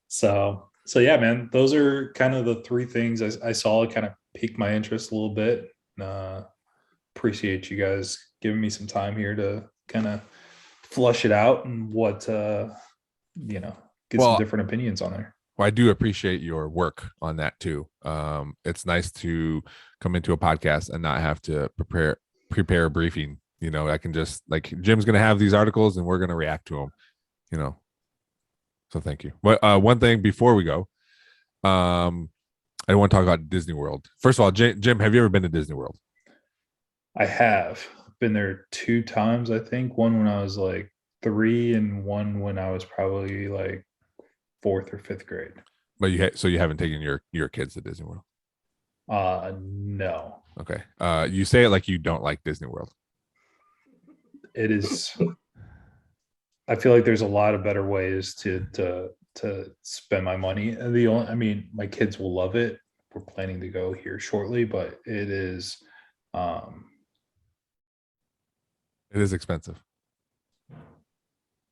So yeah, man, those are kind of the three things I saw. It kind of piqued my interest a little bit. Appreciate you guys giving me some time here to kind of flush it out and get some different opinions on there. Well, I do appreciate your work on that too. It's nice to come into a podcast and not have to prepare a briefing. I can just like Jim's going to have these articles and we're going to react to them. So thank you. But one thing before we go, I want to talk about Disney World. First of all, Jim, have you ever been to Disney World? I have been there 2 times, I think. One when I was like 3 and one when I was probably like 4th or 5th grade. But you haven't taken your kids to Disney World? No. Okay. You say it like you don't like Disney World. It is. I feel like there's a lot of better ways to spend my money. My kids will love it. We're planning to go here shortly, but it is. It is expensive.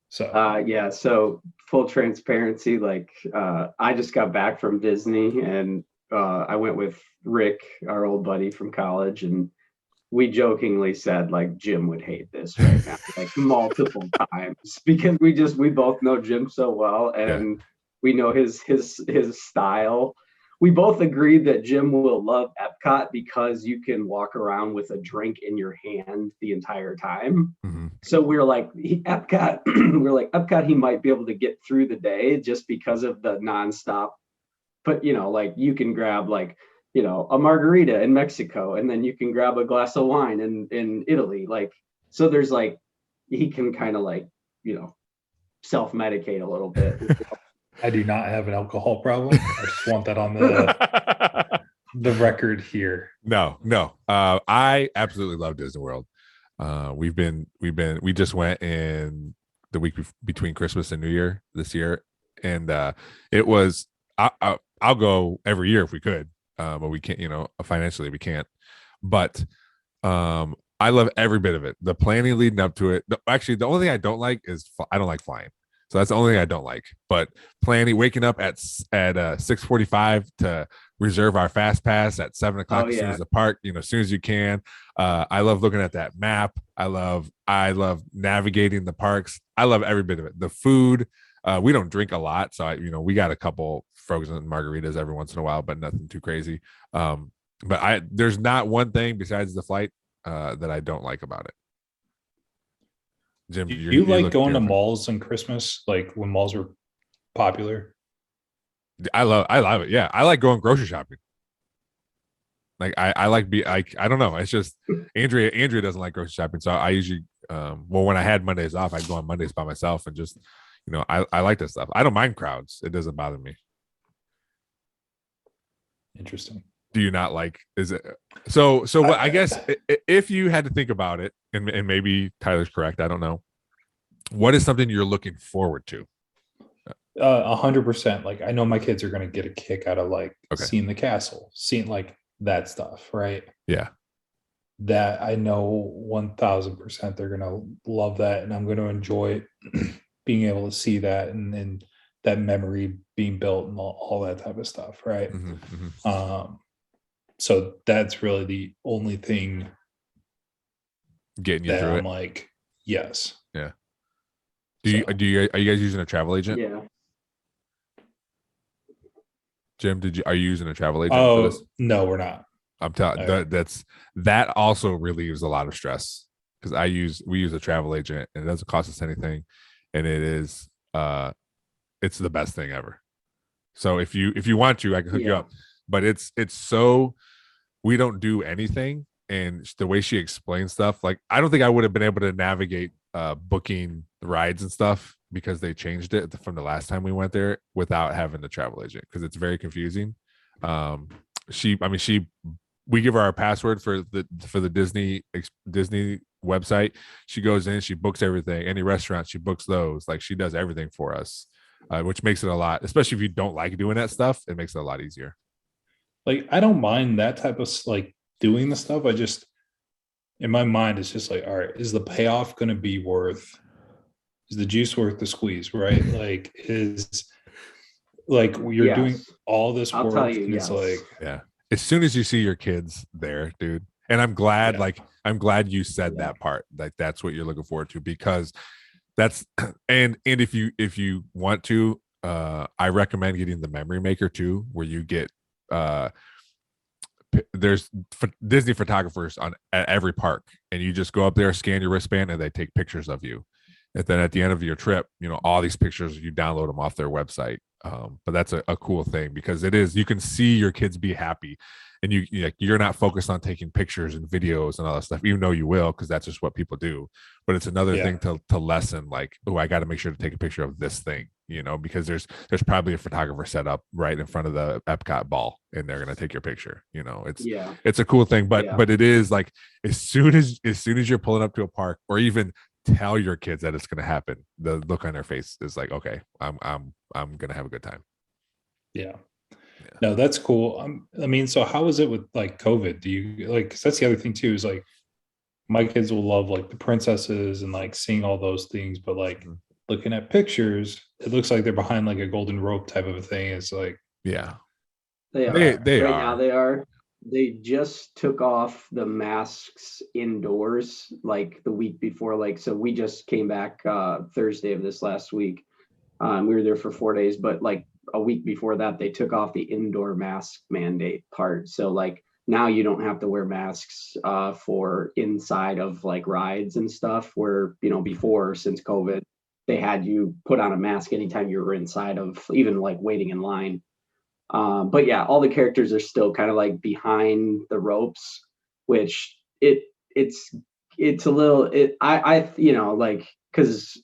So yeah. So full transparency, like I just got back from Disney and I went with Rick, our old buddy from college, and we jokingly said like Jim would hate this right now, like multiple times, because we both know Jim so well and we know his style. We both agreed that Jim will love Epcot because you can walk around with a drink in your hand the entire time. Mm-hmm. So we're like Epcot, he might be able to get through the day just because of the nonstop. But like you can grab like a margarita in Mexico, and then you can grab a glass of wine in Italy. Like, so there's like, he can kind of like, self-medicate a little bit. I do not have an alcohol problem. I just want that on the record here. No. I absolutely love Disney World. We just went in the week between Christmas and New Year this year. And it was, I'll go every year if we could. But we can't, financially we can't. But I love every bit of it. The planning leading up to it. Actually, the only thing I don't like is I don't like flying. So that's the only thing I don't like. But waking up at 6:45 to reserve our fast pass at 7:00 as soon as the park, as soon as you can. I love looking at that map. I love navigating the parks. I love every bit of it. The food. We don't drink a lot, so we got a couple frozen margaritas every once in a while, but nothing too crazy. But there's not one thing besides the flight that I don't like about it. Jim, do you like going to malls on Christmas, like when malls were popular? I love it. Yeah, I like going grocery shopping. Like I don't know. It's just Andrea doesn't like grocery shopping, so I usually when I had Mondays off, I'd go on Mondays by myself and just. I like that stuff. I don't mind crowds. It doesn't bother me. Interesting. Do you not like? Is it so? What I guess if you had to think about it, and maybe Tyler's correct. I don't know. What is something you're looking forward to? 100%. Like I know my kids are going to get a kick out of like seeing the castle, seeing like that stuff, right? Yeah. That I know 1000% they're going to love that, and I'm going to enjoy it. Being able to see that and that memory being built and all that type of stuff, right? Mm-hmm, mm-hmm. So that's really the only thing getting you through I'm it. Like, yes. Yeah. Are you guys using a travel agent? Yeah. Jim, are you using a travel agent? Oh, no, we're not. I'm telling that also relieves a lot of stress because we use a travel agent and it doesn't cost us anything. And it is, it's the best thing ever. So if you want to, I can hook you up. But it's so we don't do anything, and the way she explains stuff, like I don't think I would have been able to navigate booking rides and stuff because they changed it from the last time we went there without having the travel agent, because it's very confusing. We give her our password for the Disney website. She goes in, she books everything. Any restaurant, she books those. Like, she does everything for us, which makes it a lot, especially if you don't like doing that stuff, it makes it a lot easier. Like, I don't mind that type of like doing the stuff. I just, in my mind, it's just like, all right, is the payoff going to be is the juice worth the squeeze, right? Like, is like you're doing all this I'll work, tell you, and it's like, yeah. As soon as you see your kids there, dude, and I'm glad, I'm glad you said that part. Like, that's what you're looking forward to, because that's and if you want to, I recommend getting the memory maker too, where you get there's Disney photographers at every park, and you just go up there, scan your wristband, and they take pictures of you. And then at the end of your trip, all these pictures, you download them off their website. But that's a cool thing, because you can see your kids be happy, and you're not focused on taking pictures and videos and all that stuff, even though you will, because that's just what people do. But it's another thing to lessen, like, oh, I got to make sure to take a picture of this thing, because there's probably a photographer set up right in front of the Epcot ball, and they're going to take your picture. It's a cool thing, but it is like, as soon as you're pulling up to a park, or even tell your kids that it's going to happen, the look on their face is like, okay, I'm going to have a good time. Yeah. No, that's cool. I mean, so how is it with like COVID? Do you like, 'cause that's the other thing too, is like, my kids will love like the princesses and like seeing all those things, but like looking at pictures, it looks like they're behind like a golden rope type of a thing. It's like, yeah, they are. Now they are. They just took off the masks indoors like the week before. Like, so we just came back Thursday of this last week. We were there for 4 days, but like a week before that, they took off the indoor mask mandate part. So like, now you don't have to wear masks for inside of like rides and stuff, where, before, since COVID, they had you put on a mask anytime you were inside of, even like waiting in line. But yeah, all the characters are still kind of like behind the ropes, which it's a little, like, because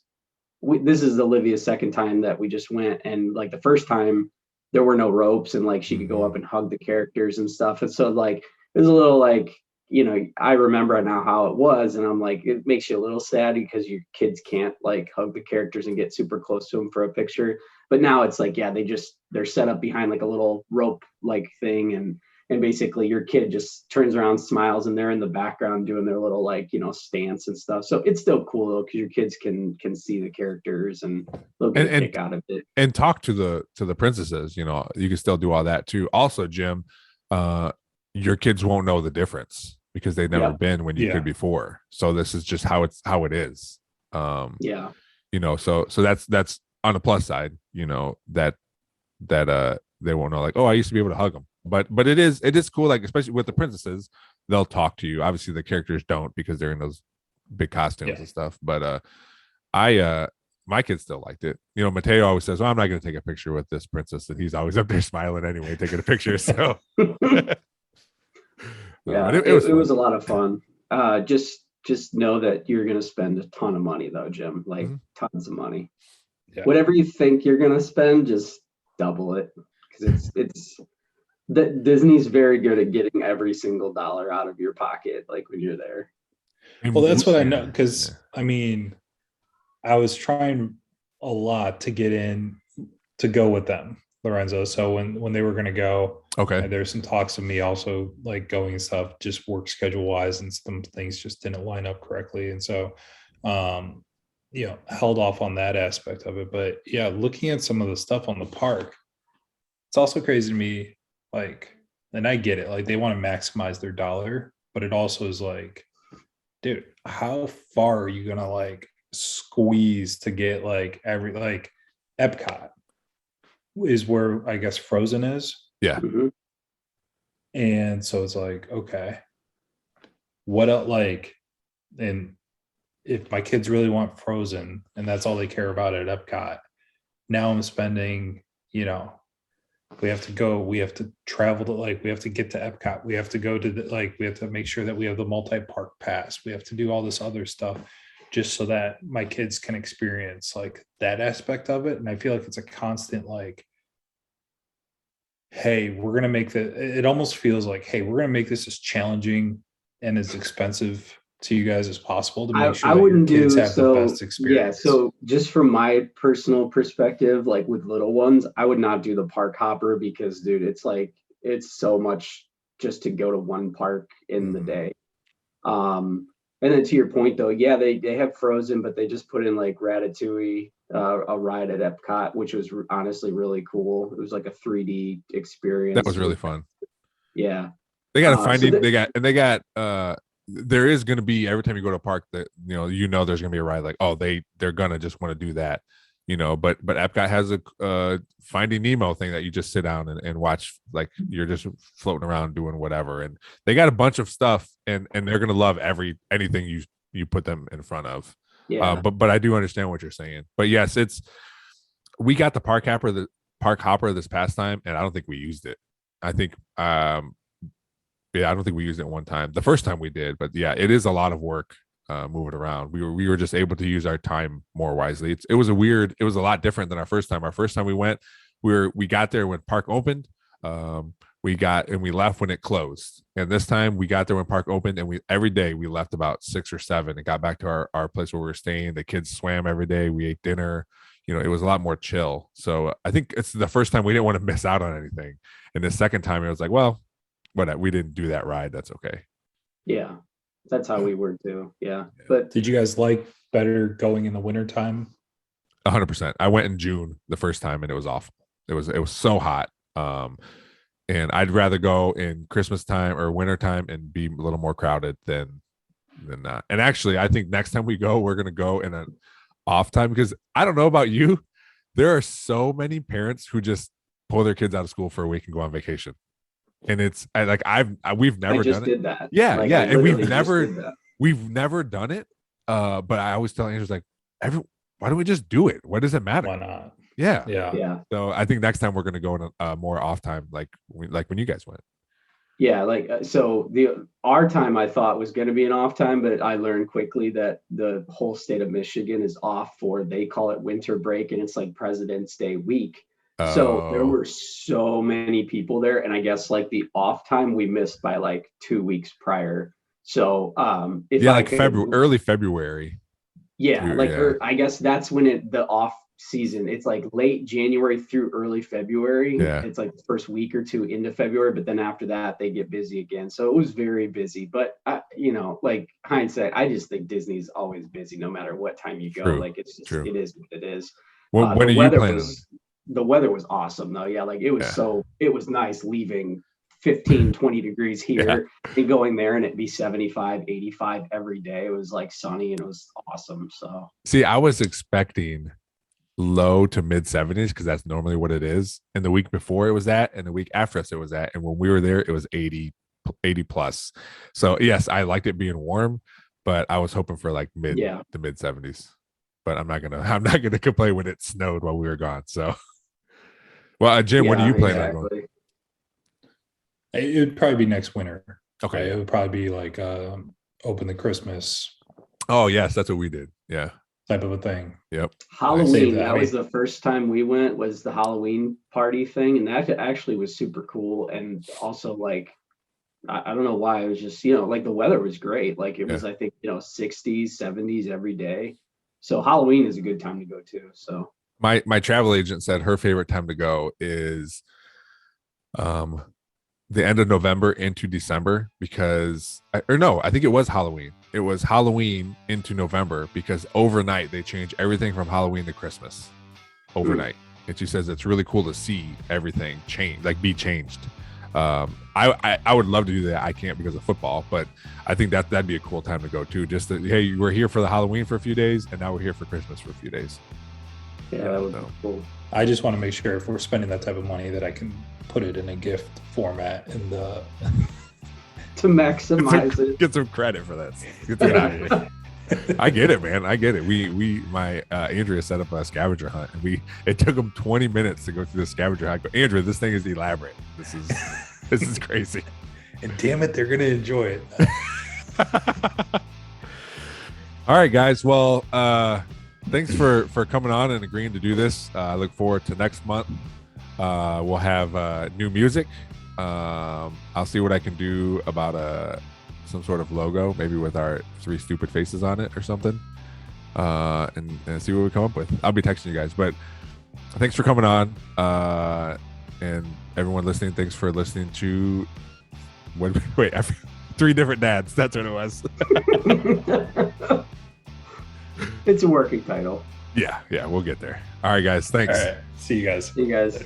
this is Olivia's second time that we just went, and like the first time there were no ropes, and like she could go up and hug the characters and stuff, and so like it was a little like, I remember now how it was, and I'm like, it makes you a little sad because your kids can't like hug the characters and get super close to them for a picture. But now it's like, yeah, they're set up behind like a little rope like thing, and basically your kid just turns around, smiles, and they're in the background doing their little like, stance and stuff. So it's still cool though, because your kids can see the characters and they'll get a kick out of it. And talk to the princesses. You can still do all that too. Also, Jim, your kids won't know the difference because they've never been when you could before. So this is just how it is. So that's on the plus side, that they won't know, like, oh, I used to be able to hug them. But it is cool, like, especially with the princesses, they'll talk to you. Obviously the characters don't, because they're in those big costumes and stuff. But my kids still liked it. Mateo always says, well, I'm not going to take a picture with this princess, and he's always up there smiling anyway, taking a picture. So yeah, it was a lot of fun. Just know that you're going to spend a ton of money though, Jim, like tons of money. Whatever you think you're going to spend, just double it, because it's Disney's very good at getting every single dollar out of your pocket, like when you're there. Well, that's what I know, because I mean, I was trying a lot to get in to go with them, Lorenzo. So when they were going to go, there's some talks of me also like going and stuff, just work schedule wise, and some things just didn't line up correctly, and so held off on that aspect of it. But yeah, looking at some of the stuff on the park, it's also crazy to me, like, and I get it, like they want to maximize their dollar, but it also is like, dude, how far are you gonna like squeeze to get like every, like Epcot is where I guess Frozen is. Yeah. And so it's like, okay, what else, like, and if my kids really want Frozen and that's all they care about at Epcot, now I'm spending, we have to travel to, like, we have to get to Epcot. We have to go to we have to make sure that we have the multi-park pass. We have to do all this other stuff. just so that my kids can experience like that aspect of it. And I feel like it's a constant like, hey, we're going to make it almost feels like, hey, we're going to make this as challenging and as expensive to you guys as possible to make sure I that wouldn't your kids do have so. the best experience. Yeah, so just from my personal perspective, like with little ones, I would not do the park hopper because, dude, it's so much just to go to one park in the day. And then to your point though, yeah, they have Frozen, but they just put in like Ratatouille, a ride at Epcot, which was honestly really cool. It was like a 3D experience. That was really fun. Yeah. They got to find so they got there is going to be, every time you go to a park that there's going to be a ride like, oh, they're going to just want to do that, but Epcot has a Finding Nemo thing that you just sit down and watch, like you're just floating around doing whatever, and they got a bunch of stuff, and they're going to love anything you put them in front of. Yeah. But I do understand what you're saying. But yes, we got the park hopper this past time, and I don't think we used it. I think I don't think we used it one time. The first time we did, but yeah, it is a lot of work moving around. We were just able to use our time more wisely. It was a lot different than our first time. Our first time we went, we got there when park opened. We left when it closed. And this time we got there when park opened, and every day we left about 6 or 7 and got back to our place where we were staying. The kids swam every day. We ate dinner. It was a lot more chill. So I think it's the first time we didn't want to miss out on anything. And the second time it was like, well, but we didn't do that ride. That's okay. Yeah, that's how we were too. Yeah. But did you guys like better going in the wintertime? 100%. I went in June the first time, and it was awful. It was so hot. And I'd rather go in Christmas time or winter time and be a little more crowded than not. And actually, I think next time we go, we're going to go in an off time, because I don't know about you, there are so many parents who just pull their kids out of school for a week and go on vacation. And we've never done it. Did that. Yeah, like, yeah. And we've never done it. But I always tell Andrews, like, why don't we just do it? What does it matter? Why not? Yeah. So I think next time we're gonna go in a more off time, like when you guys went. Yeah, our time I thought was going to be an off time, but I learned quickly that the whole state of Michigan is off they call it winter break, and it's like President's Day week. So there were so many people there, and I guess like the off time we missed by like 2 weeks prior. So early February. Yeah, I guess that's when the off season. It's like late January through early February. Yeah. It's like the first week or two into February, but then after that they get busy again. So it was very busy. But like hindsight, I just think Disney's always busy no matter what time you go. True. Like it's just True. It is what it is. When are you planning? The weather was awesome though. Yeah, like it was nice leaving 15, 20 degrees here and going there, and it'd be 75, 85 every day. It was like sunny and it was awesome. So see, I was expecting low to mid 70s because that's normally what it is. And the week before it was that, and the week after us it was that. And when we were there, it was 80 plus. So yes, I liked it being warm, but I was hoping for like mid to mid 70s. But I'm not gonna complain when it snowed while we were gone. So well, Jim, when are you planning on going? It would probably be next winter. Okay. It would probably be like open the Christmas. Oh yes, that's what we did. Yeah. Type of a thing. Yep. Halloween. That was the first time we went, was the Halloween party thing. And that actually was super cool. And also like, I don't know why, it was just, like the weather was great. Like it was, I think, 60s, 70s every day. So Halloween is a good time to go to. So my travel agent said her favorite time to go is the end of November into December, because I think it was Halloween. It was Halloween into November, because overnight they change everything from Halloween to Christmas overnight. And she says it's really cool to see everything change, like be changed. I would love to do that. I can't because of football, but I think that'd be a cool time to go too. Just hey, we're here for the Halloween for a few days, and now we're here for Christmas for a few days. Yeah, that would be cool. I just want to make sure if we're spending that type of money that I can put it in a gift format in the to maximize it. Get some credit for that. Get that out of here. I get it, man. I get it. My Andrea set up a scavenger hunt, and it took him 20 minutes to go through the scavenger hunt. I go, Andrea, this thing is elaborate. This is crazy. And damn it, they're gonna enjoy it. All right, guys. Well, thanks for coming on and agreeing to do this. I look forward to next month. We'll have new music. I'll see what I can do about some sort of logo, maybe with our 3 stupid faces on it or something, and see what we come up with. I'll be texting you guys, but thanks for coming on, and everyone listening, thanks for listening to wait 3 different dads. That's what it was. It's a working title. Yeah, we'll get there. All right, guys. Thanks. All right. See you guys. See you guys. Later.